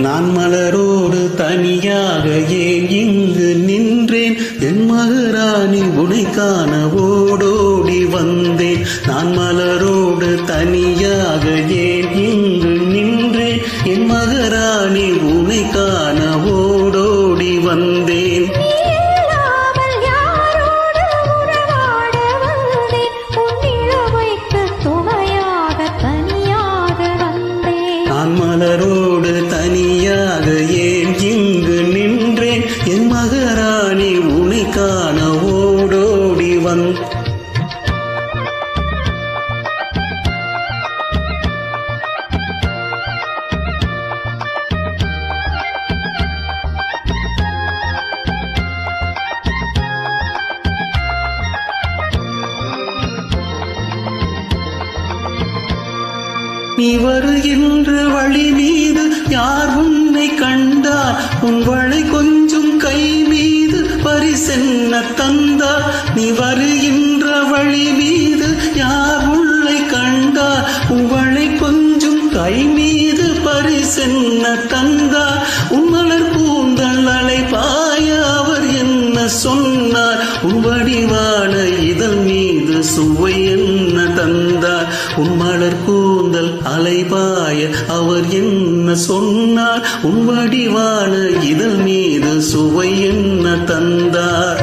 நான் மலரோடு தனியாக ஏன் இங்கு நின்றேன், என் மகராணி உனை காண ஓடோடி வந்தேன். நான் மலரோடு தனியாக ஏன் இங்கு நின்றேன், என் மகராணி உனை காண ஓடோடி வந்தேன். நான் மலரோடு தனியாக ஏன் இங்கு நின்றேன், என் மகராணி உனை காண ஓடோடி வந்தேன். நீ வருகின்ற வழி மீது யார் உன்னை கண்டார், உன் வளை கொஞ்சம் கை மீது பரிசென்ன தந்தார். நீ வருகின்ற வழி மீது யார் உன்னை கண்டார், உன் வளை கொஞ்சம் கை மீது பரிசென்ன தந்தார். உன் மலர் கூந்தல் அலைபாய அவர் என்ன சொன்னார், உன் வடிவான இதழ் மீது சுவை என்ன தந்தார். உன் மலர் கூந்தல் அலைபாய அவர் என்ன சொன்னார், உன் வடிவான இதழ் மீது சுவை என்ன தந்தார்.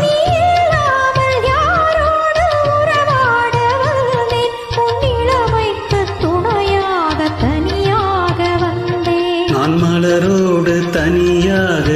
நான் மலரோடு தனியாக